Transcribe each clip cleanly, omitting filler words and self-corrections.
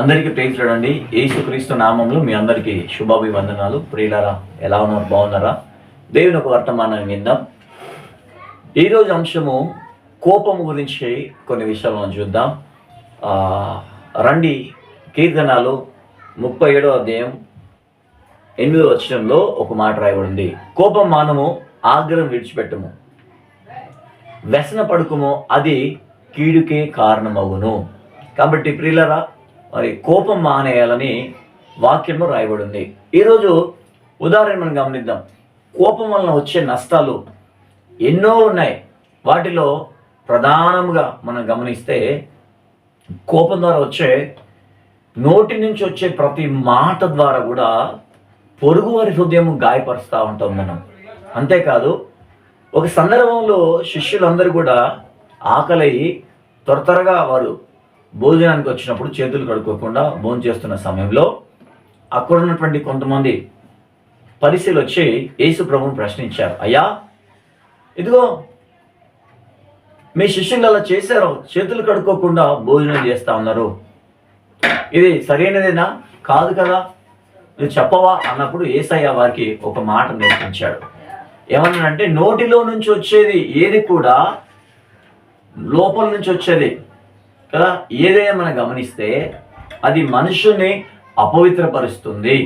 అందరికీ ప్రైజ్ చూడండి. యేసుక్రీస్తు నామంలో మీ అందరికీ శుభాభివందనాలు. ప్రియులారా, ఎలా ఉన్నారు? బాగున్నారా? దేవుని ఒక వర్తమానం విందాం. ఈరోజు అంశము కోపము గురించి కొన్ని విషయాలు మనం చూద్దాం. రండి, కీర్తనాలు 37వ అధ్యాయం 8వ వచనంలో ఒక మాట రాయబడింది. కోపం మానము, ఆగ్రహం విడిచిపెట్టము, వ్యసన పడుకుము, అది కీడుకే కారణమగును. కాబట్టి ప్రియులారా, మరి కోపం మానేయాలని వాక్యంలో రాయబడింది. ఈరోజు ఉదాహరణ మనం గమనిద్దాం. కోపం వలన వచ్చే నష్టాలు ఎన్నో ఉన్నాయి. వాటిలో ప్రధానంగా మనం గమనిస్తే కోపం ద్వారా వచ్చే నోటి నుంచి వచ్చే ప్రతి మాట ద్వారా కూడా పొరుగువారి హృదయం గాయపరుస్తూ ఉంటాం మనం. అంతేకాదు, ఒక సందర్భంలో శిష్యులందరూ కూడా ఆకలి త్వరగా వారు భోజనానికి వచ్చినప్పుడు చేతులు కడుక్కోకుండా భోజనం చేస్తున్న సమయంలో అక్కడ ఉన్నటువంటి కొంతమంది పరిశీలు వచ్చి యేసు ప్రభువుని ప్రశ్నించారు. అయ్యా, ఇదిగో మీ శిష్యులు అలా చేశారు, చేతులు కడుక్కోకుండా భోజనం చేస్తూ ఉన్నారు, ఇది సరైనదేనా? కాదు కదా, నువ్వు చెప్పవా అన్నప్పుడు యేసయ్య వారికి ఒక మాట నేర్పించాడు. ఏమన్నానంటే, నోటిలో నుంచి వచ్చేది ఏది కూడా లోపల నుంచి వచ్చేది కదా, ఏదైనా మనం గమనిస్తే అది మనుషుని అపవిత్రపరుస్తుంది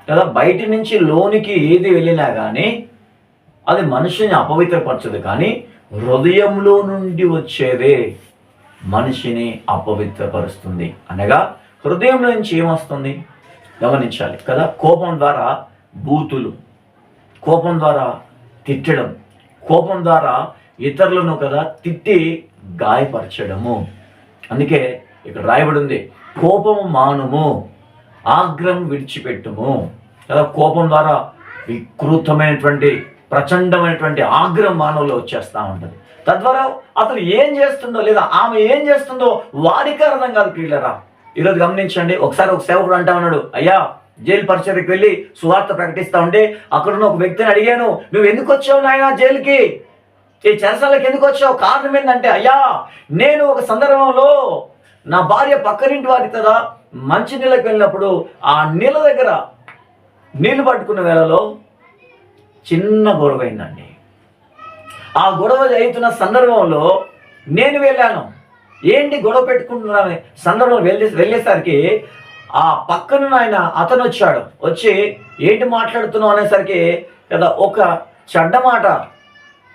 కదా. బయటి నుంచి లోనికి ఏది వెళ్ళినా కానీ అది మనిషిని అపవిత్రపరచదు, కానీ హృదయంలో నుండి వచ్చేదే మనిషిని అపవిత్రపరుస్తుంది. అనగా హృదయం నుంచి ఏమొస్తుంది గమనించాలి కదా. కోపం ద్వారా బూతులు, కోపం ద్వారా తిట్టడం, కోపం ద్వారా ఇతరులను కదా తిట్టి గాయపరచడము. అందుకే ఇక్కడ రాయబడి ఉంది, కోపము మానుము, ఆగ్రహం విడిచిపెట్టుము కదా. కోపం ద్వారా వికృతమైనటువంటి ప్రచండమైనటువంటి ఆగ్రహం మానవులో వచ్చేస్తూ ఉంటుంది. తద్వారా అతను ఏం చేస్తుందో లేదా ఆమె ఏం చేస్తుందో వారికి అర్థం కాదు. ప్రియులరా, ఈరోజు గమనించండి. ఒకసారి ఒక సేవకుడు అంటా ఉన్నాడు, అయ్యా జైలు పరిచర్యకి వెళ్ళి సువార్త ప్రకటిస్తూ ఉంటే అక్కడున్న ఒక వ్యక్తిని అడిగాను, నువ్వు ఎందుకు వచ్చావు నాయన జైలుకి, ఈ చెరసాలకు ఎందుకు వచ్చావు? కారణం ఏంటంటే, అయ్యా నేను ఒక సందర్భంలో నా భార్య పక్కనింటి వారి కదా మంచి నీళ్ళకి వెళ్ళినప్పుడు ఆ నీళ్ళ దగ్గర నీళ్లు పట్టుకున్న వేళలో చిన్న గొడవ అయిందండి. ఆ గొడవ అవుతున్న సందర్భంలో నేను వెళ్ళాను. ఏంటి గొడవ పెట్టుకుంటున్నాను సందర్భం వెళ్ళేసరికి ఆ పక్కన ఆయన అతను వచ్చాడు. వచ్చి ఏంటి మాట్లాడుతున్నావు అనేసరికి కదా ఒక చెడ్డ మాట,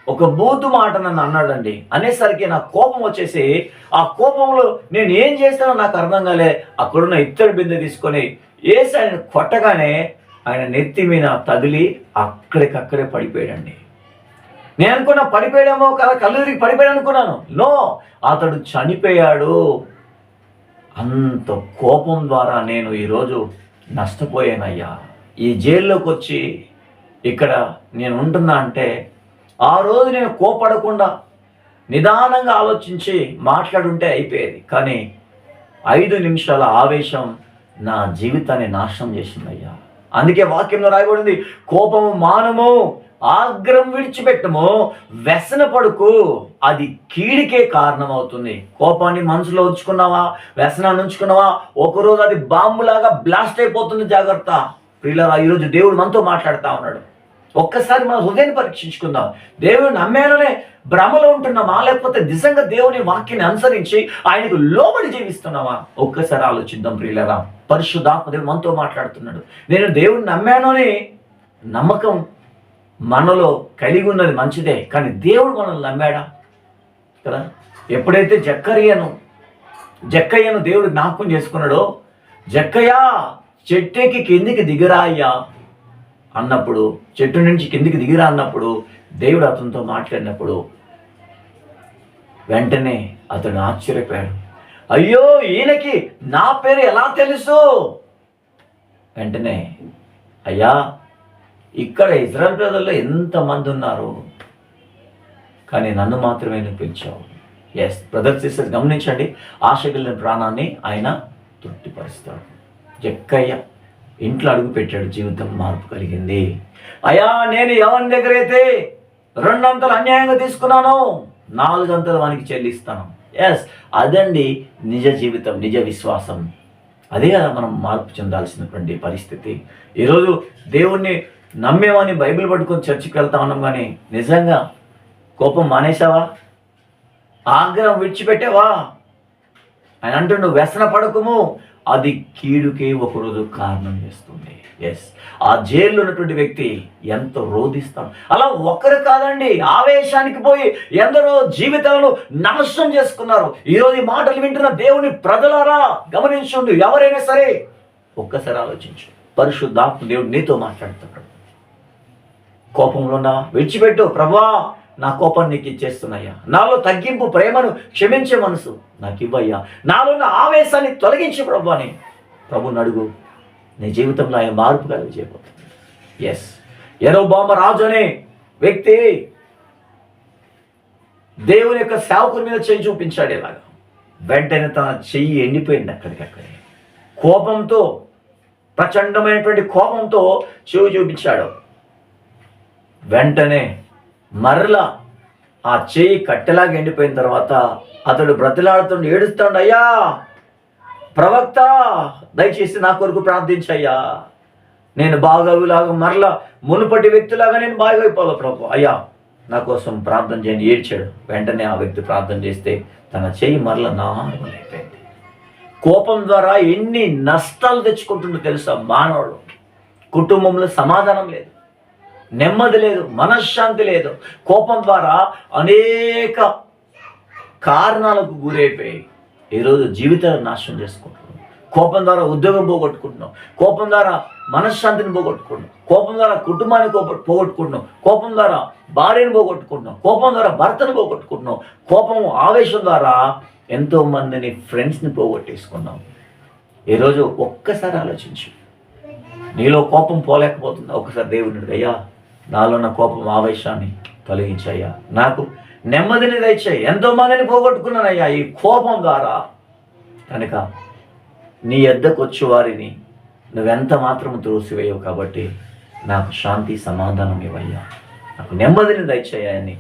ఒక బూతు మాట నన్ను అన్నాడండి. అనేసరికి నాకు కోపం వచ్చేసి ఆ కోపంలో నేను ఏం చేస్తానో నాకు అర్థం కాలే. అక్కడున్న ఇత్తడి బిందె తీసుకొని వేసి ఆయన కొట్టగానే ఆయన నెత్తి మీద తగిలి అక్కడికక్కడే పడిపోయాడండి. నేను అనుకున్నా పడిపోయాడేమో కదా, కళ్ళు తిరిగి పడిపోయాడు అనుకున్నాను. నో, అతడు చనిపోయాడు. అంత కోపం ద్వారా నేను ఈరోజు నష్టపోయానయ్యా. ఈ జైల్లోకి వచ్చి ఇక్కడ నేను ఉంటున్నా అంటే ఆ రోజు నేను కోపడకుండా నిదానంగా ఆలోచించి మాట్లాడుంటే అయిపోయేది. కానీ 5 నిమిషాల ఆవేశం నా జీవితాన్ని నాశనం చేసిందయ్యా. అందుకే వాక్యంలో రాయబడింది, కోపము మానము, ఆగ్రహం విడిచిపెట్టము, వ్యసన పడుకు, అది కీడికే కారణం అవుతుంది. కోపాన్ని మనసులో ఉంచుకున్నావా, వ్యసనాన్ని ఉంచుకున్నావా, ఒకరోజు అది బాంబులాగా బ్లాస్ట్ అయిపోతుంది. జాగ్రత్త ప్రియులారా, ఈరోజు దేవుడు మనతో మాట్లాడుతూ ఉన్నాడు. ఒక్కసారి మన హృదయాన్ని పరీక్షించుకుందాం. దేవుని నమ్మేననే భ్రమలో ఉంటున్నామా, లేకపోతే నిజంగా దేవుని వాక్యాన్ని అనుసరించి ఆయనకు లోబడి జీవిస్తున్నామా? ఒక్కసారి ఆలోచిద్దాం ప్రియులారా. పరిశుద్ధాత్మ దేవుడు మనతో మాట్లాడుతున్నాడు. నేను దేవుని నమ్మాను అని నమ్మకం మనలో కలిగి ఉన్నది మంచిదే, కానీ దేవుడు మనల్ని నమ్మాడా కదా. ఎప్పుడైతే జక్కయ్యను దేవుడు జ్ఞాపకం చేసుకున్నాడో, జక్కయ్య చెట్టెక్కి కిందికి దిగిరా అయ్యా అన్నప్పుడు, చెట్టు నుంచి కిందికి దిగిరా అన్నప్పుడు దేవుడు అతనితో మాట్లాడినప్పుడు వెంటనే అతడు ఆశ్చర్యపోయాడు. అయ్యో, ఈయనకి నా పేరు ఎలా తెలుసు? వెంటనే, అయ్యా ఇక్కడ ఇజ్రాయెల్ ప్రజల్లో ఎంతమంది ఉన్నారు, కానీ నన్ను మాత్రమే నువ్వు పిలిచావు. ఎస్ బ్రదర్స్ సిస్టర్స్, గమనించండి, ఆశ కలిగిన ప్రాణాన్ని ఆయన తృప్తిపరుస్తాడు. జక్కయ్య ఇంట్లో అడుగు పెట్టాడు, జీవితం మార్పు కలిగింది. అయ్యా, నేను ఎవరి దగ్గర అయితే 2 అంతలు అన్యాయంగా తీసుకున్నాను, 4 అంతలు వానికి చెల్లిస్తాను. ఎస్, అదండి నిజ జీవితం, నిజ విశ్వాసం. అదే కదా మనం మార్పు చెందాల్సినటువంటి పరిస్థితి. ఈరోజు దేవుణ్ణి నమ్మేమని బైబిల్ పట్టుకొని చర్చికి వెళ్తా ఉన్నాం, కానీ నిజంగా కోపం మానేశావా? ఆగ్రహం విడిచిపెట్టావా? ఆయన అంటుండు, వ్యసన పడకము, అది కీడుకే ఒకరోజు కారణం చేస్తుంది. ఎస్, ఆ జైల్లో ఉన్నటువంటి వ్యక్తి ఎంతో రోధిస్తాడు. అలా ఒక్కరు కాదండి, ఆవేశానికి పోయి ఎందరో జీవితాలను నాశనం చేసుకున్నారు. ఈరోజు ఈ మాటలు వింటున్న దేవుని ప్రజలారా గమనించండి, ఎవరైనా సరే ఒక్కసారి ఆలోచించు. పరిశుద్ధాత్మ దేవుడు నీతో మాట్లాడుతున్నాడు. కోపంలో ఉన్నావా? విడిచిపెట్టు. ప్రభువా, నా కోపాన్ని నీకు ఇచ్చేస్తున్నాయ్యా. నాలో తగ్గింపు, ప్రేమను, క్షమించే మనసు నాకు ఇవ్వయ్యా. నాలో ఉన్న ఆవేశాన్ని తొలగించి ప్రభు అని ప్రభుని అడుగు. నీ జీవితంలో ఆయన మార్పు కలిగి చేయబోతుంది. ఎస్, యెరోబాము రాజు అనే వ్యక్తి దేవుని యొక్క సేవకుని మీద చెయ్యి చూపించాడు. ఇలాగా వెంటనే తన చెయ్యి ఎండిపోయింది అక్కడికక్కడే. కోపంతో, ప్రచండమైనటువంటి కోపంతో చెవి చూపించాడు. వెంటనే మరలా ఆ చేయి కట్టెలాగా ఎండిపోయిన తర్వాత అతడు బ్రతిలాడుతుండు, ఏడుస్తాడు, అయ్యా ప్రవక్త, దయచేసి నా కొరకు ప్రార్థించయ్యా. నేను బాగోగులాగా మరలా మునుపటి వ్యక్తిలాగా నేను బాగైపోవాలి ప్రభు, అయ్యా నా కోసం ప్రార్థన చేయండి. ఏడ్చాడు. వెంటనే ఆ వ్యక్తి ప్రార్థన చేస్తే తన చేయి మరలా నార్మల్ అయిపోయింది. కోపం ద్వారా ఎన్ని నష్టాలు తెచ్చుకుంటుందో తెలుసా మానవుడు? కుటుంబంలో సమాధానం లేదు, నెమ్మది లేదు, మనశ్శాంతి లేదు. కోపం ద్వారా అనేక కారణాలకు గురైపోయి ఈరోజు జీవితాలను నాశనం చేసుకుంటున్నాం. కోపం ద్వారా ఉద్యోగం పోగొట్టుకుంటున్నాం, కోపం ద్వారా మనశ్శాంతిని పోగొట్టుకుంటున్నాం, కోపం ద్వారా కుటుంబాన్ని పోగొట్టుకుంటున్నాం, కోపం ద్వారా భార్యను పోగొట్టుకుంటున్నాం, కోపం ద్వారా భర్తను పోగొట్టుకుంటున్నాం, కోపం ఆవేశం ద్వారా ఎంతో మందిని, ఫ్రెండ్స్ని పోగొట్టేసుకున్నాం. ఈరోజు ఒక్కసారి ఆలోచించు, నీలో కోపం పోలేకపోతుంది. ఒక్కసారి దేవుని, అయ్యా నాలో ఉన్న కోపం, ఆవేశాన్ని తొలగించయ్యా, నాకు నెమ్మదిని దయచేయి. ఎంతో మందిని పోగొట్టుకున్నానయ్యా ఈ కోపం ద్వారా. కనుక నీ యొద్దకు వచ్చే వారిని నువ్వెంత మాత్రం త్రోసివేయవు కాబట్టి నాకు శాంతి, సమాధానం ఇవ్వయ్యా, నాకు నెమ్మదిని దయచేయ అని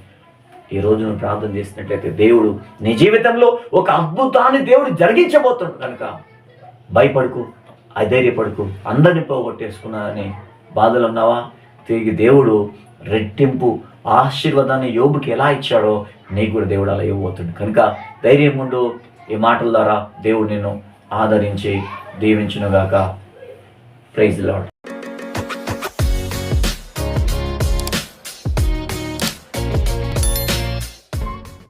ఈరోజు నువ్వు ప్రార్థన చేసినట్లయితే దేవుడు నీ జీవితంలో ఒక అద్భుతాన్ని దేవుడు జరిగించబోతున్నాడు. కనుక భయపడుకు, అధైర్యపడుకు. అందరిని పోగొట్టేసుకున్నానని బాధలు ఉన్నావా? తిరిగి దేవుడు రెట్టింపు ఆశీర్వాదాన్ని యోబుకి ఎలా ఇచ్చాడో నీకు కూడా దేవుడు అలా ఇవ్వబోతుంది. కనుక ధైర్యం ఉండు. ఈ మాటల ద్వారా దేవుడు నిన్ను ఆదరించి దీవించునుగాక. Praise the lord.